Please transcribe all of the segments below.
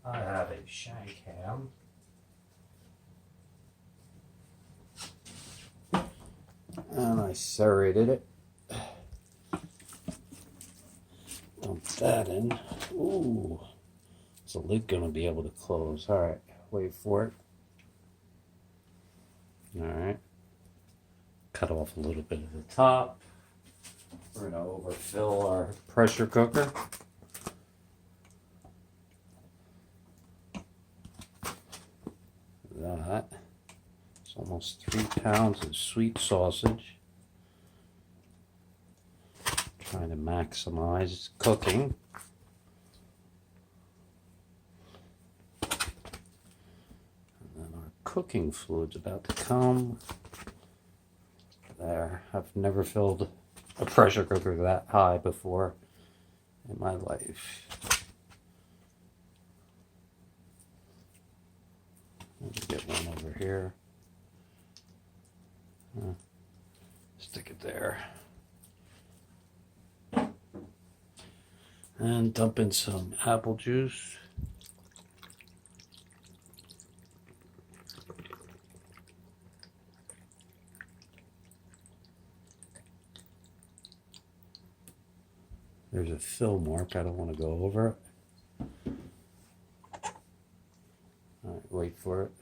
I have a shank ham. And I serrated it. Dump that in. Ooh, is the lid gonna be able to close? All right, wait for it. All right, cut off a little bit of the top. We're gonna overfill our pressure cooker. That. It's almost 3 pounds of sweet sausage. Trying to maximize cooking. And then our cooking fluid's about to come. There. I've never filled a pressure cooker that high before in my life. Let me get one over here. Stick it there. And dump in some apple juice. There's a fill mark. I don't want to go over it. All right, wait for it.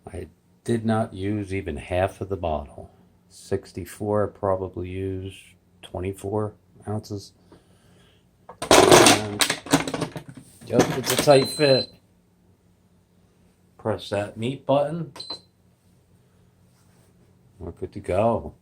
I did not use even half of the bottle. 64, probably used 24 ounces. And, yep, it's a tight fit. Press that meat button. We're good to go.